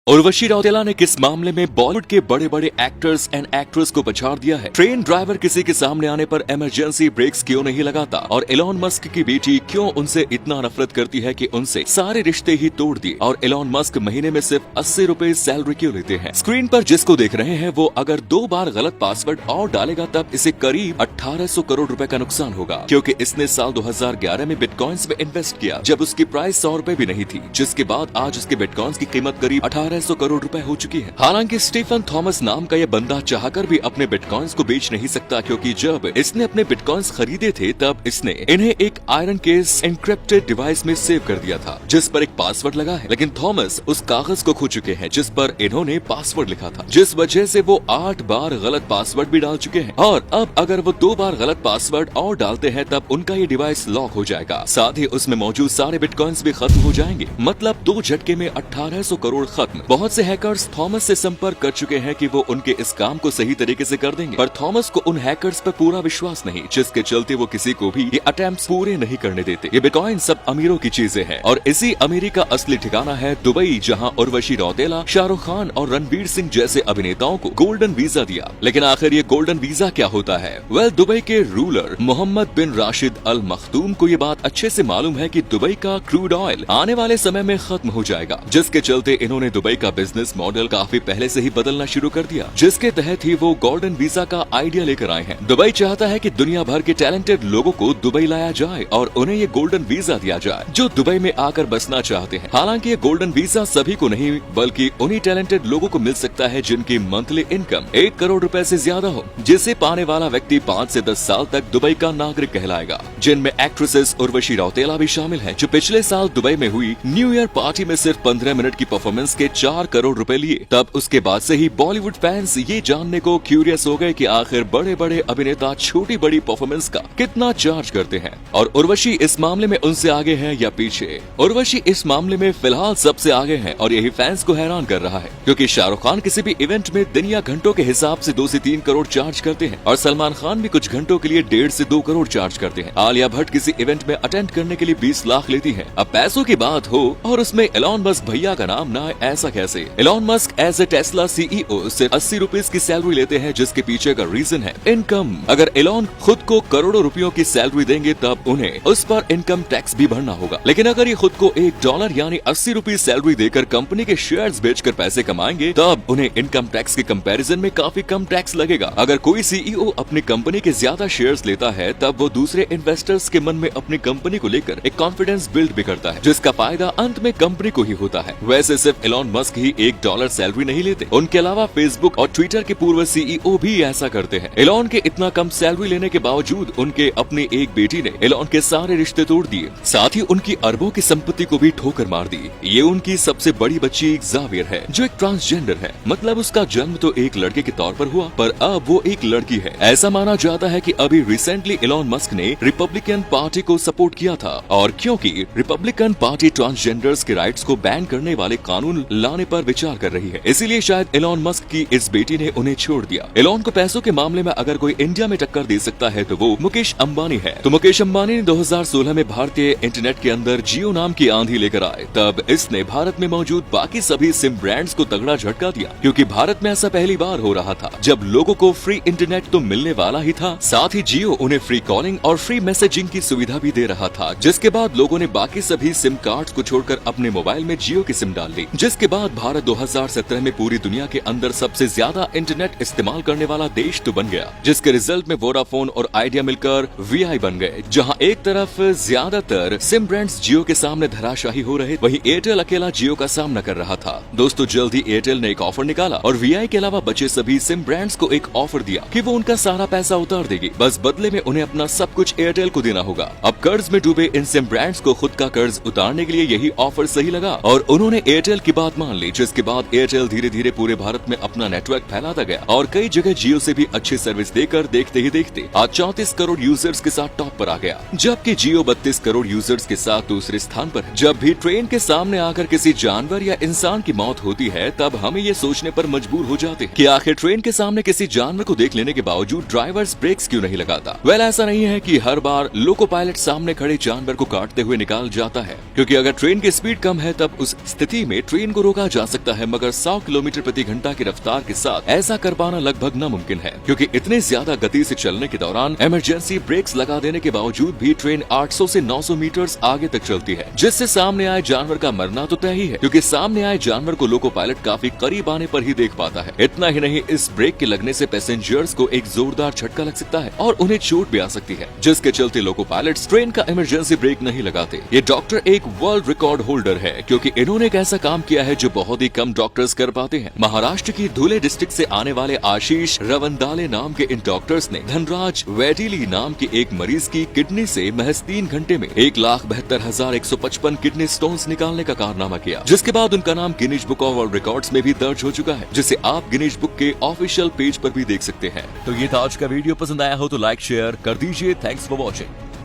उर्वशी रौतेला ने किस मामले में बॉलीवुड के बड़े बड़े एक्टर्स एंड एक्ट्रेस को पछाड़ दिया है। ट्रेन ड्राइवर किसी के सामने आने पर इमरजेंसी ब्रेक्स क्यों नहीं लगाता और एलॉन मस्क की बेटी क्यों उनसे इतना नफरत करती है कि उनसे सारे रिश्ते ही तोड़ दिए और एलॉन मस्क महीने में सिर्फ 80 रुपए सैलरी क्यों लेते हैं। स्क्रीन पर जिसको देख रहे हैं वो अगर 2 बार गलत पासवर्ड और डालेगा तब इसे करीब 1800 करोड़ रुपए का नुकसान होगा, क्योंकि इसने साल 2011 में बिटकॉइंस में इन्वेस्ट किया जब उसकी प्राइस 100 रुपए भी नहीं थी, जिसके बाद आज उसके बिटकॉइंस की कीमत करीब 1800 करोड़ रुपए हो चुकी है। हालांकि स्टीफन थॉमस नाम का यह बंदा चाहकर भी अपने बिटकॉइंस को बेच नहीं सकता, क्योंकि जब इसने अपने बिटकॉइंस खरीदे थे तब इसने इन्हें एक आयरन केस एन्क्रिप्टेड डिवाइस में सेव कर दिया था जिस पर एक पासवर्ड लगा है। लेकिन थॉमस उस कागज को खो चुके हैं जिस पर इन्होंने पासवर्ड लिखा था, जिस वजह से वो 8 बार गलत पासवर्ड भी डाल चुके हैं और अब अगर वो 2 बार गलत पासवर्ड और डालते हैं तब उनका ये डिवाइस लॉक हो जाएगा, साथ ही उसमें मौजूद सारे बिटकॉइंस भी खत्म हो जाएंगे। मतलब 2 झटके में 1800 करोड़ खत्म। बहुत से हैकर्स थॉमस से संपर्क कर चुके हैं कि वो उनके इस काम को सही तरीके से कर देंगे, पर थॉमस को उन हैकर्स पर पूरा विश्वास नहीं, जिसके चलते वो किसी को भी ये अटेम्प्ट्स पूरे नहीं करने देते। ये बिटकॉइन सब अमीरों की चीजें हैं और इसी अमीरी का असली ठिकाना है दुबई, जहां उर्वशी रौतेला, शाहरुख खान और रणवीर सिंह जैसे अभिनेताओं को गोल्डन वीजा दिया। लेकिन आखिर ये गोल्डन वीजा क्या होता है? दुबई के रूलर मोहम्मद बिन राशिद अल मखदूम को ये बात अच्छे से मालूम है कि दुबई का क्रूड ऑयल आने वाले समय में खत्म हो जाएगा, जिसके चलते इन्होंने दुबई का बिजनेस मॉडल काफी पहले से ही बदलना शुरू कर दिया, जिसके तहत ही वो गोल्डन वीजा का आइडिया लेकर आए हैं। दुबई चाहता है कि दुनिया भर के टैलेंटेड लोगों को दुबई लाया जाए और उन्हें ये गोल्डन वीजा दिया जाए जो दुबई में आकर बसना चाहते हैं। हालांकि ये गोल्डन वीजा सभी को नहीं बल्कि उन्हीं टैलेंटेड लोगों को मिल सकता है जिनकी मंथली इनकम 1 करोड़ रुपए से ज्यादा हो, जिसे पाने वाला व्यक्ति 5 से 10 साल तक दुबई का नागरिक कहलाएगा, जिनमें एक्ट्रेसेस उर्वशी रौतेला भी शामिल है, जो पिछले साल दुबई में हुई न्यू ईयर पार्टी में सिर्फ 15 मिनट की परफॉर्मेंस के 4 करोड़ रुपए लिए। तब उसके बाद से ही बॉलीवुड फैंस ये जानने को क्यूरियस हो गए कि आखिर बड़े बड़े अभिनेता छोटी बड़ी परफॉर्मेंस का कितना चार्ज करते हैं और उर्वशी इस मामले में उनसे आगे है या पीछे। उर्वशी इस मामले में फिलहाल सबसे आगे है और यही फैंस को हैरान कर रहा है, क्योंकि शाहरुख खान किसी भी इवेंट में दिन या घंटों के हिसाब से 2 से 3 करोड़ चार्ज करते हैं और सलमान खान भी कुछ घंटों के लिए 1.5 से 2 करोड़ चार्ज करते हैं। आलिया भट्ट किसी इवेंट में अटेंड करने के लिए 20 लाख लेती है। अब पैसों की बात हो और उसमें एलॉन मस्क भैया का नाम ना आए, ऐसा कैसे? Elon Musk as a Tesla CEO सिर्फ 80 रुपीज की सैलरी लेते हैं, जिसके पीछे का रीजन है इनकम। अगर एलॉन खुद को करोड़ों रुपयों की सैलरी देंगे तब उन्हें उस पर इनकम टैक्स भी भरना होगा। लेकिन अगर ये खुद को $1 यानी 80 रुपीज सैलरी देकर कंपनी के शेयर्स बेचकर पैसे कमाएंगे तब उन्हें इनकम टैक्स के कंपैरिजन में काफी कम टैक्स लगेगा। अगर कोई सीईओ अपनी कंपनी के ज्यादा शेयर्स लेता है तब वो दूसरे इन्वेस्टर्स के मन में अपनी कंपनी को लेकर एक कॉन्फिडेंस बिल्ड भी करता है, जिसका फायदा अंत में कंपनी को ही होता है। वैसे सिर्फ एलॉन मस्क ही $1 सैलरी नहीं लेते, उनके अलावा फेसबुक और ट्विटर के पूर्व सीईओ भी ऐसा करते हैं। एलॉन के इतना कम सैलरी लेने के बावजूद उनके अपनी एक बेटी ने एलॉन के सारे रिश्ते तोड़ दिए, साथ ही उनकी अरबों की संपत्ति को भी ठोकर मार दी। ये उनकी सबसे बड़ी बच्ची ज़ावियर है, जो एक ट्रांसजेंडर है। मतलब उसका जन्म तो एक लड़के के तौर पर हुआ, पर अब वो एक लड़की है। ऐसा माना जाता है कि अभी रिसेंटली एलॉन मस्क ने रिपब्लिकन पार्टी को सपोर्ट किया था, और क्योंकि रिपब्लिकन पार्टी ट्रांसजेंडर्स के राइट्स को बैन करने वाले कानून लाने पर विचार कर रही है, इसलिए शायद एलॉन मस्क की इस बेटी ने उन्हें छोड़ दिया। एलॉन को पैसों के मामले में अगर कोई इंडिया में टक्कर दे सकता है तो वो मुकेश अंबानी है। तो मुकेश अंबानी ने 2016 में भारतीय इंटरनेट के अंदर जियो नाम की आंधी लेकर आए, तब इसने भारत में मौजूद बाकी सभी सिम ब्रांड्स को तगड़ा झटका दिया, क्योंकि भारत में ऐसा पहली बार हो रहा था जब लोगों को फ्री इंटरनेट तो मिलने वाला ही था, साथ ही जियो उन्हें फ्री कॉलिंग और फ्री मैसेजिंग की सुविधा भी दे रहा था, जिसके बाद लोगों ने बाकी सभी सिम कार्ड्स को छोड़कर अपने मोबाइल में जियो की सिम डाल ली, जिसके बाद भारत 2017 में पूरी दुनिया के अंदर सबसे ज्यादा इंटरनेट इस्तेमाल करने वाला देश तो बन गया, जिसके रिजल्ट में वोडाफोन और आइडिया मिलकर वीआई बन गए। जहां एक तरफ ज्यादातर सिम ब्रांड्स जियो के सामने धराशाही हो रहे, वहीं एयरटेल अकेला जियो का सामना कर रहा था। दोस्तों, जल्दी एयरटेल ने एक ऑफर निकाला और वीआई के अलावा बचे सभी सिम ब्रांड्स को एक ऑफर दिया कि वो उनका सारा पैसा उतार देगी, बस बदले में उन्हें अपना सब कुछ एयरटेल को देना होगा। अब कर्ज में डूबे इन सिम ब्रांड्स को खुद का कर्ज उतारने के लिए यही ऑफर सही लगा और उन्होंने एयरटेल की बात मान ली, जिसके बाद एयरटेल धीरे धीरे पूरे भारत में अपना नेटवर्क फैलाता गया और कई जगह जियो से भी अच्छी सर्विस देकर देखते ही देखते आज 34 करोड़ यूजर्स के साथ टॉप पर आ गया, जबकि जियो 32 करोड़ यूजर्स के साथ दूसरे स्थान पर है। जब भी ट्रेन के सामने आकर किसी जानवर या इंसान की मौत होती है तब हमें ये सोचने पर मजबूर हो जाते हैं कि आखिर ट्रेन के सामने किसी जानवर को देख लेने के बावजूद ड्राइवर्स ब्रेक्स क्यों नहीं लगाता। ऐसा नहीं है कि हर बार लोको पायलट सामने खड़े जानवर को काटते हुए निकाल जाता है, क्योंकि अगर ट्रेन की स्पीड कम है तब उस स्थिति में ट्रेन को रोका जा सकता है, मगर 100 किलोमीटर प्रति घंटा की रफ्तार के साथ ऐसा कर पाना लगभग नामुमकिन है, क्योंकि इतने ज्यादा गति से चलने के दौरान इमरजेंसी ब्रेक्स लगा देने के बावजूद भी ट्रेन 800 से 900 मीटर आगे तक चलती है, जिससे सामने आए जानवर का मरना तो तय ही है, क्योंकि सामने आए जानवर को लोको पायलट काफी करीब आने पर ही देख पाता है। इतना ही नहीं, इस ब्रेक के लगने से पैसेंजर्स को एक जोरदार झटका लग सकता है और उन्हें चोट भी आ सकती है, जिसके चलते लोको पायलट्स ट्रेन का इमरजेंसी ब्रेक नहीं लगाते। ये डॉक्टर एक वर्ल्ड रिकॉर्ड होल्डर है, क्योंकि इन्होंने एक ऐसा काम किया है जो बहुत ही कम डॉक्टर्स कर पाते हैं। महाराष्ट्र की धुले डिस्ट्रिक्ट से आने वाले आशीष रवंदाले नाम के इन डॉक्टर्स ने धनराज वैटिली नाम के एक मरीज की किडनी से महज 3 घंटे में 1,72,155 किडनी स्टोन्स निकालने का कारनामा किया, जिसके बाद उनका नाम Guinness book of world records में भी दर्ज हो चुका है, जिसे आप गिनीज बुक के ऑफिशियल पेज पर भी देख सकते हैं। तो ये था आज का वीडियो, पसंद आया हो तो लाइक शेयर कर दीजिए। Thanks for watching.